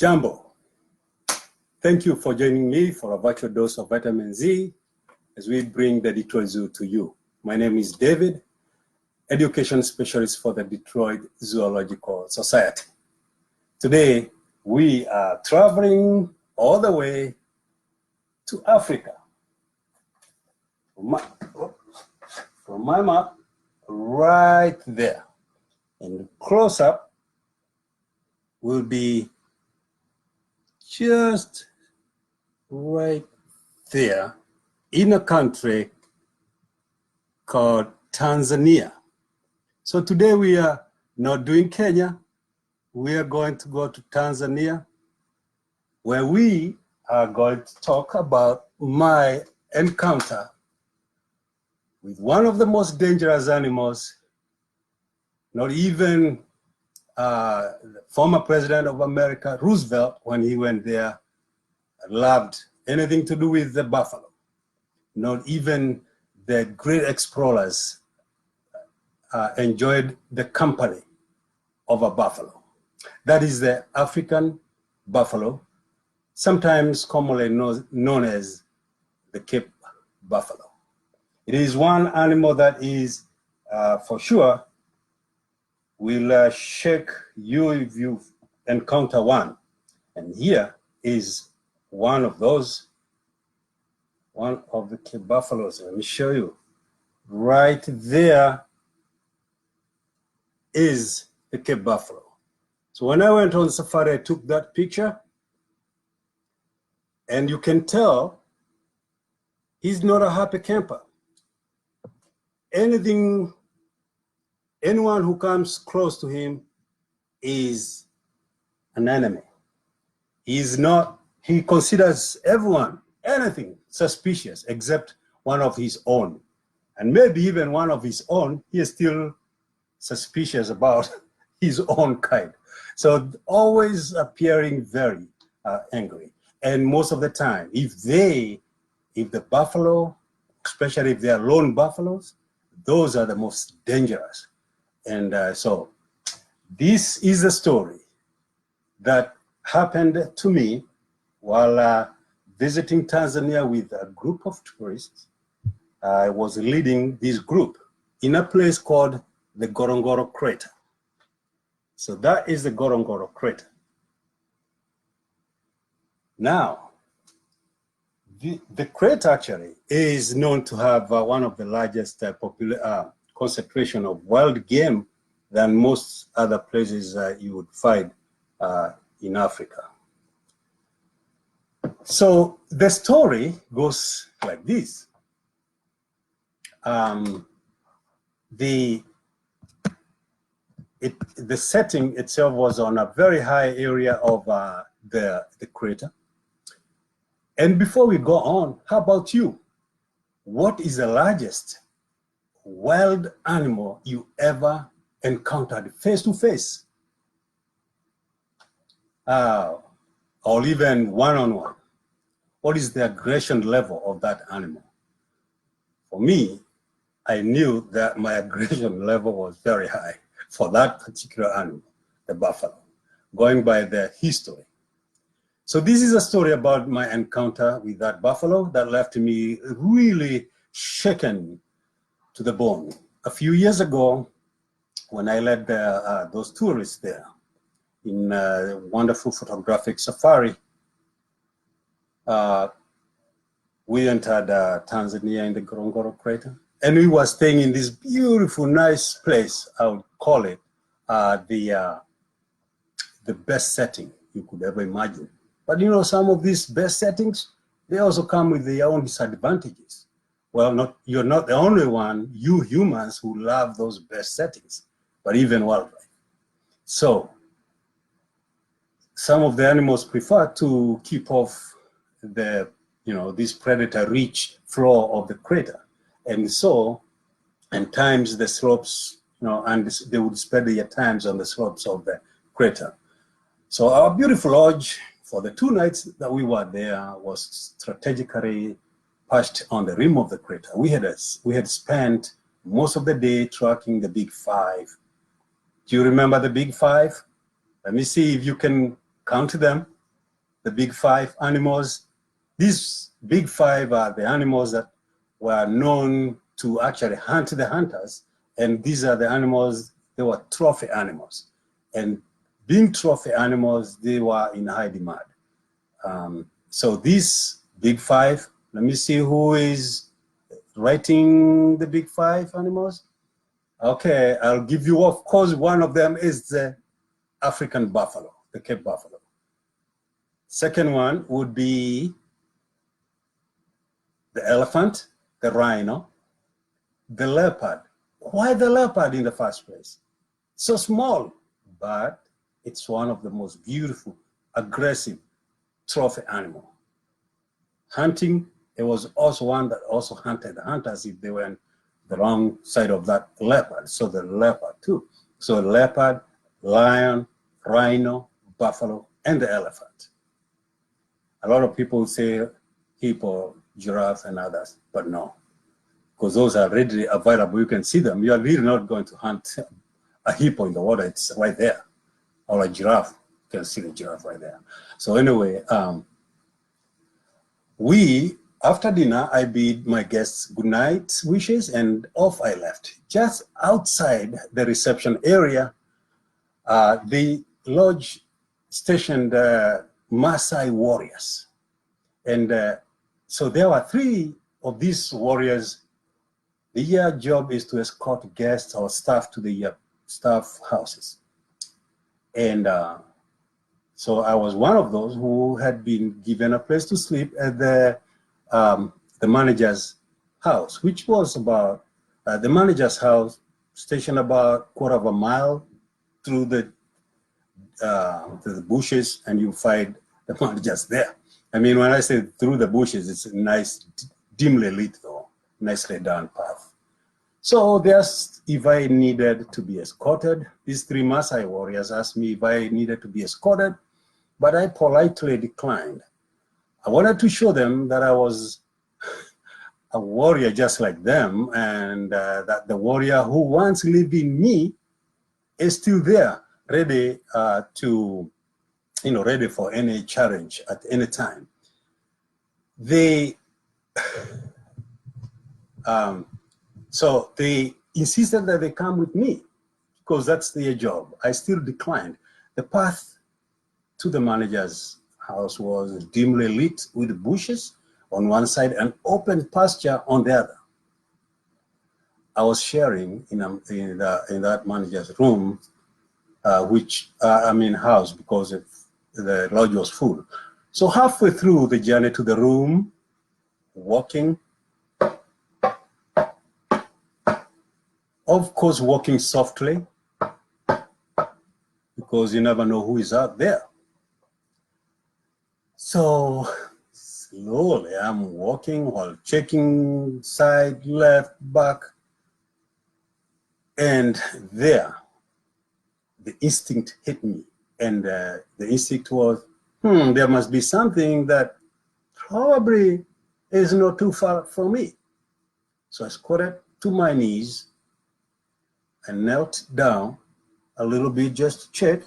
Jambo. Thank you for joining me for a virtual dose of vitamin Z as we bring the Detroit Zoo to you. My name is David, Education Specialist for the Detroit Zoological Society. Today, we are traveling all the way to Africa. From my map, right there. And close up will be just right there in a country called Tanzania. So today we are not doing Kenya. We are going to go to Tanzania, where we are going to talk about my encounter with one of the most dangerous animals. Not even the former president of America, Roosevelt, when he went there, loved anything to do with the buffalo. Not even the great explorers enjoyed the company of a buffalo. That is the African buffalo, sometimes commonly known as the Cape buffalo. It is one animal that is, for sure, will shake you if you encounter one. And here is one of those, one of the Cape buffaloes. Let me show you. Right there is the Cape buffalo. So when I went on safari, I took that picture, and you can tell he's not a happy camper. Anyone who comes close to him is an enemy. He considers everyone, anything suspicious except one of his own. And maybe even one of his own, he is still suspicious about his own kind. So always appearing very angry. And most of the time, if the buffalo, especially if they are lone buffaloes, those are the most dangerous. And so this is a story that happened to me while visiting Tanzania with a group of tourists. I was leading this group in a place called the Ngorongoro Crater. So that is the Ngorongoro Crater. Now, the crater actually is known to have one of the largest concentration of wild game than most other places you would find in Africa. So the story goes like this. The setting itself was on a very high area of the crater. And before we go on, how about you? What is the largest wild animal you ever encountered face to face? Or even one-on-one? What is the aggression level of that animal? For me, I knew that my aggression level was very high for that particular animal, the buffalo, going by the history. So this is a story about my encounter with that buffalo that left me really shaken to the bone. A few years ago, when I led those tourists there in a wonderful photographic safari, we entered Tanzania in the Ngorongoro Crater. And we were staying in this beautiful, nice place. I would call it the best setting you could ever imagine. But you know, some of these best settings, they also come with their own disadvantages. Well, you're not the only one, you humans, who love those best settings, but even wildlife. So some of the animals prefer to keep off this predator-rich floor of the crater. And so, at times the slopes, and they would spend their times on the slopes of the crater. So our beautiful lodge, for the 2 nights that we were there, was strategically perched on the rim of the crater. We had spent most of the day tracking the Big Five. Do you remember the Big Five? Let me see if you can count them. the big five animals. These big five are the animals that were known to actually hunt the hunters. And these are the animals, they were trophy animals. And being trophy animals, they were in high demand. So these big five, let me see who is writing the big five animals. Okay, I'll give you, of course, one of them is the African buffalo, the Cape buffalo. Second one would be the elephant, the rhino, the leopard. Why the leopard in the first place? So small, but it's one of the most beautiful, aggressive trophy animal. Hunting, it was also one that also hunted the hunters if they were on the wrong side of that leopard. So the leopard too. So leopard, lion, rhino, buffalo, and the elephant. A lot of people say hippo, giraffe, and others, but no, because those are readily available. You can see them. You are really not going to hunt a hippo in the water. It's right there. Or a giraffe. You can see the giraffe right there. So anyway, after dinner, I bid my guests good night wishes and off I left. Just outside the reception area, the lodge stationed Maasai warriors. And so there were 3 of these warriors. Their job is to escort guests or staff to the staff houses. And so I was one of those who had been given a place to sleep at the manager's house, which was about, the manager's house stationed about 1/4 mile through the bushes, and you find the manager's there. I mean, when I say through the bushes, it's a nice, dimly lit though, nicely done path. So they asked if I needed to be escorted. These 3 Maasai warriors asked me if I needed to be escorted, but I politely declined. I wanted to show them that I was a warrior just like them, and that the warrior who once lived in me is still there, ready ready for any challenge at any time. So they insisted that they come with me because that's their job. I still declined. The path to the manager's house was dimly lit with bushes on one side and open pasture on the other. I was sharing in that manager's room, house, because the lodge was full. So halfway through the journey to the room, walking, of course, walking softly, because you never know who is out there. So slowly I'm walking while checking side, left, back, and there, the instinct hit me. And the instinct was, there must be something that probably is not too far from me. So I squatted to my knees and knelt down a little bit just to check,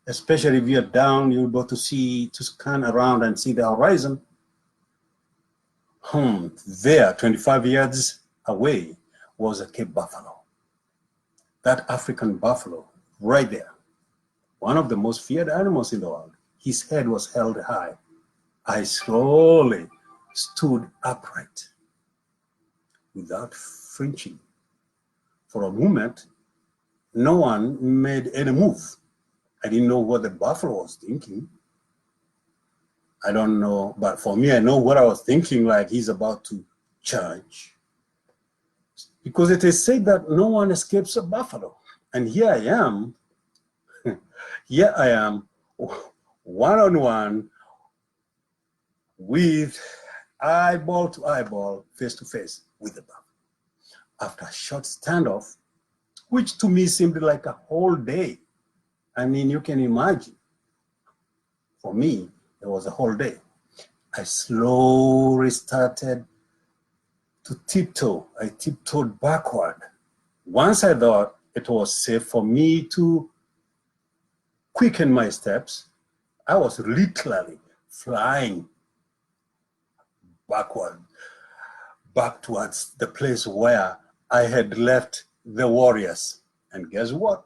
especially if you're down, you're able to scan around and see the horizon. There, 25 yards away, was a Cape buffalo. That African buffalo, right there. One of the most feared animals in the world. His head was held high. I slowly stood upright without flinching. For a moment, no one made any move. I didn't know what the buffalo was thinking. I don't know, but for me, I know what I was thinking, like he's about to charge. Because it is said that no one escapes a buffalo. And here I am, one-on-one with eyeball to eyeball, face to face with the buffalo. After a short standoff, which to me seemed like a whole day. I mean, you can imagine. For me, it was a whole day. I slowly started to tiptoe. I tiptoed backward. Once I thought it was safe for me to quicken my steps, I was literally flying backward, back towards the place where I had left the warriors. And guess what?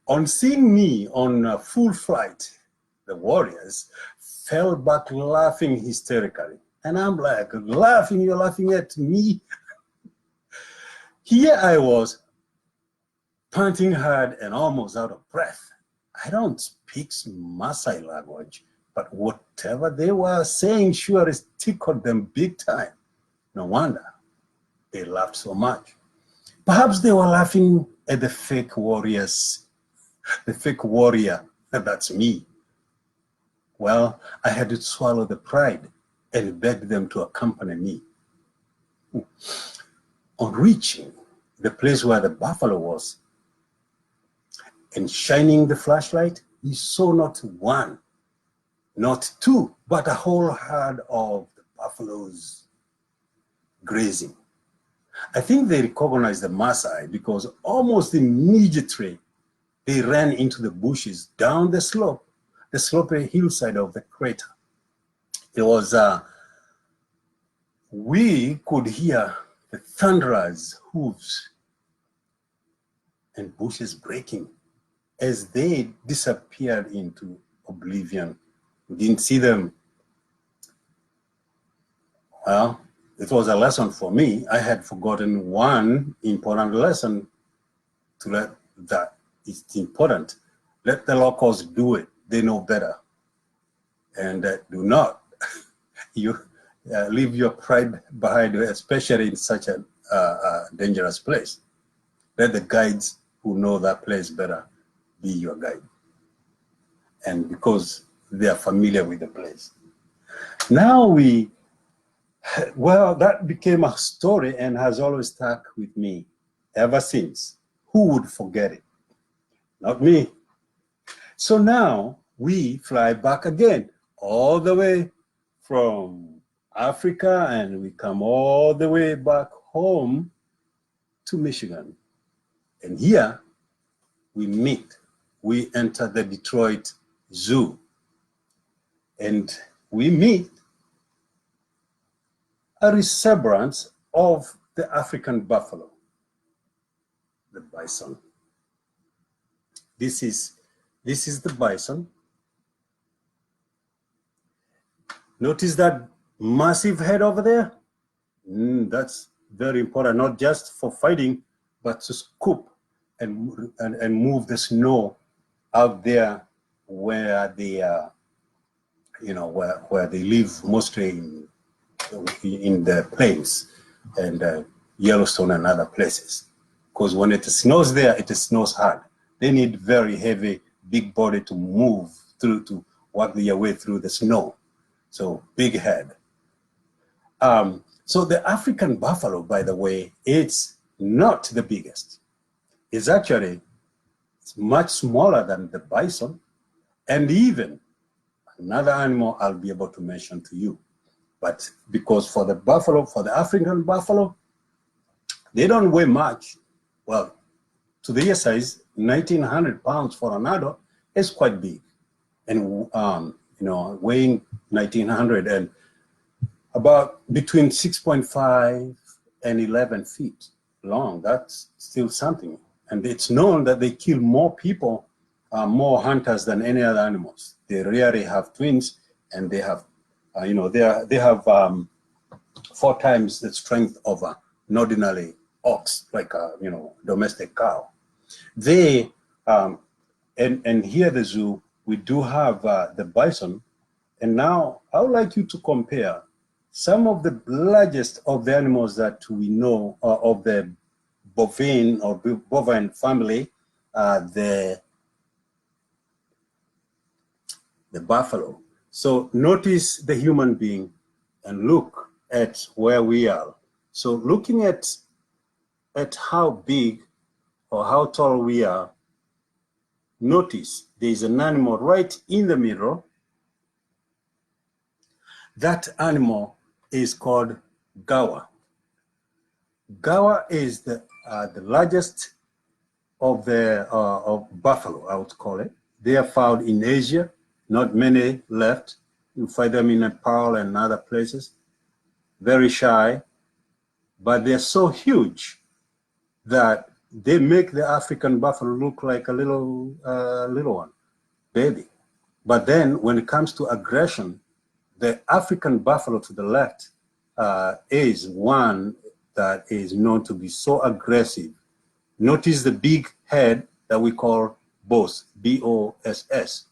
On seeing me on full flight, the warriors fell back laughing hysterically. And I'm like, laughing? You're laughing at me? Here I was, panting hard and almost out of breath. I don't speak Maasai language, but whatever they were saying surely tickled them big time. No wonder they laughed so much. Perhaps they were laughing at the fake warriors, the fake warrior, that's me. Well, I had to swallow the pride and beg them to accompany me. On reaching the place where the buffalo was and shining the flashlight, we saw not one, not two, but a whole herd of the buffaloes grazing. I think they recognized the Maasai because almost immediately they ran into the bushes down the sloping hillside of the crater. It was, we could hear the thunderers' hooves and bushes breaking as they disappeared into oblivion. We didn't see them. Well, it was a lesson for me. I had forgotten one important lesson to let that it's important. Let the locals do it. They know better. And do not leave your pride behind, especially in such a dangerous place. Let the guides who know that place better be your guide. And because they are familiar with the place. Now well, that became a story and has always stuck with me ever since. Who would forget it? Not me. So now we fly back again, all the way from Africa, and we come all the way back home to Michigan. And here we enter the Detroit Zoo, and we meet a resemblance of the African buffalo, the bison. This is the bison. Notice that massive head over there? That's very important, not just for fighting, but to scoop and move the snow out there where they where they live, mostly in the plains and Yellowstone and other places. Because when it snows there, it snows hard. They need very heavy, big body to move through, to work their way through the snow. So big head. So the African buffalo, by the way, it's not the biggest. It's much smaller than the bison, and even another animal I'll be able to mention to you. But because for the African buffalo, they don't weigh much. Well, to their size, 1,900 pounds for an adult is quite big. And, weighing 1,900 and about between 6.5 and 11 feet long, that's still something. And it's known that they kill more people, more hunters than any other animals. They rarely have twins, and they have, they have 4 times the strength of an ordinary ox, like a domestic cow. They and here at the zoo we do have the bison, and now I would like you to compare some of the largest of the animals that we know of the bovine or bovine family, the buffalo. So notice the human being and look at where we are. So looking at how big or how tall we are, notice there is an animal right in the middle. That animal is called gawa. Gawa is the largest of the of buffalo, I would call it. They are found in Asia, not many left. You find them in Nepal and other places. Very shy, but they're so huge that they make the African buffalo look like a little one, baby. But then when it comes to aggression, the African buffalo to the left is one that is known to be so aggressive. Notice the big head that we call boss, B-O-S-S.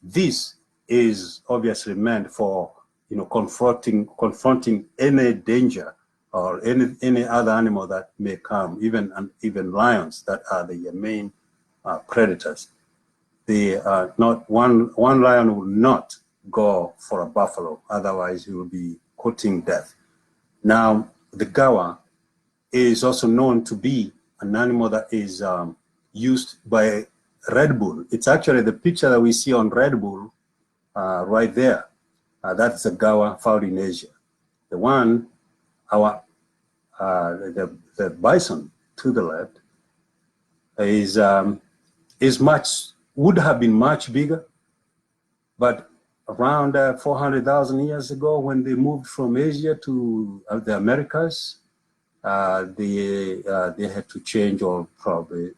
This is obviously meant for, you know, confronting any danger or any other animal that may come, even lions that are the main predators. They are not one lion will not go for a buffalo, otherwise he will be courting death. Now, the gawa is also known to be an animal that is used by Red Bull. It's actually the picture that we see on Red Bull right there. That's a gawa found in Asia. The one, the bison to the left would have been much bigger, but around 400,000 years ago, when they moved from Asia to the Americas, they had to change, or probably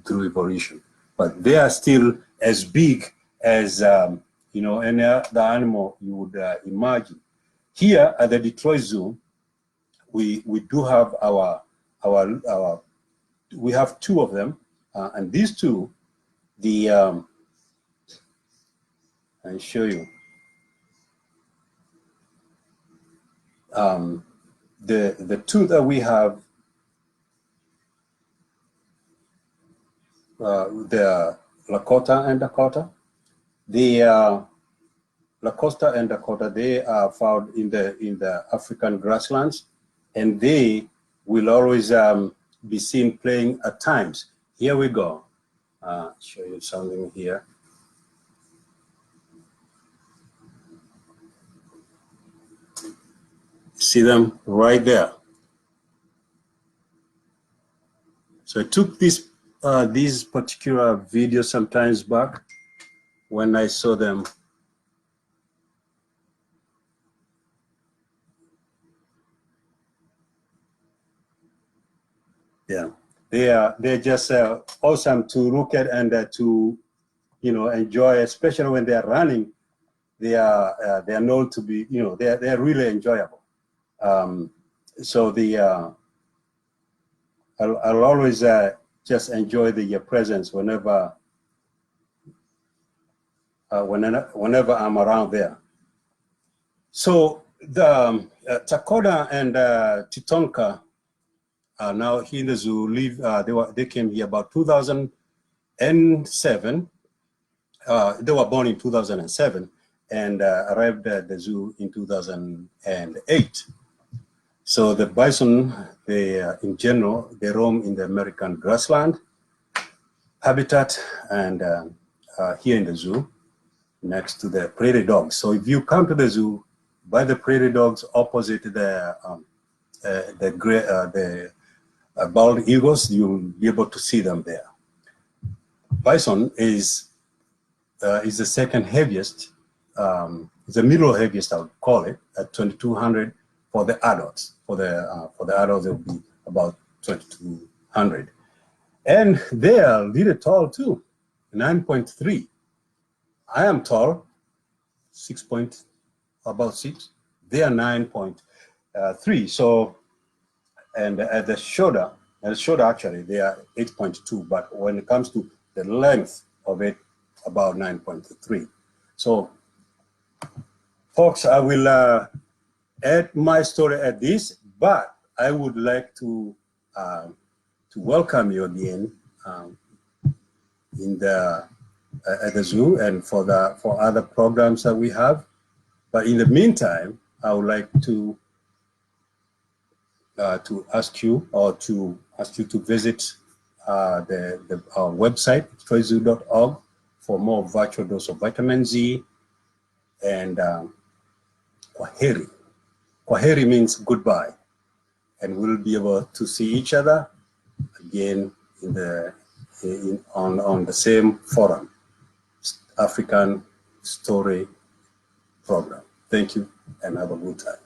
through evolution. But they are still as big as you know, any other animal you would imagine. Here at the Detroit Zoo, we do have we have two of them, and these two, I'll show you. The two that we have, the Lakota and Dakota. The Lakota and Dakota, they are found in the African grasslands, and they will always be seen playing at times. Here we go. Show you something here. See them right there. So I took these particular videos sometimes back when I saw them. Yeah, they're just awesome to look at and to, you know, enjoy, especially when they are running. They are known to be, you know, they're really enjoyable. So I'll always just enjoy the presence whenever I'm around there. So the Takoda and Titonka are now here in the zoo. They came here about 2007. They were born in 2007 and arrived at the zoo in 2008. So the bison, in general, they roam in the American grassland habitat and here in the zoo next to the prairie dogs. So if you come to the zoo, by the prairie dogs opposite the bald eagles, you'll be able to see them there. Bison is the second heaviest, the middle heaviest, I would call it, at 2,200 for the adults. For the adults, it will be about 2,200. And they are a little tall too, 9.3. I am tall, about 6. They are 9.3. So, and at the shoulder actually, they are 8.2. But when it comes to the length of it, about 9.3. So, folks, I will add my story at this, but I would like to welcome you again at the zoo and for other programs that we have. But in the meantime, I would like to ask you to visit our website, detroitzoo.org, for more virtual dose of vitamin Z. And kwaheri. Kwaheri means goodbye, and we'll be able to see each other again on the same forum. African Story program. Thank you and have a good time.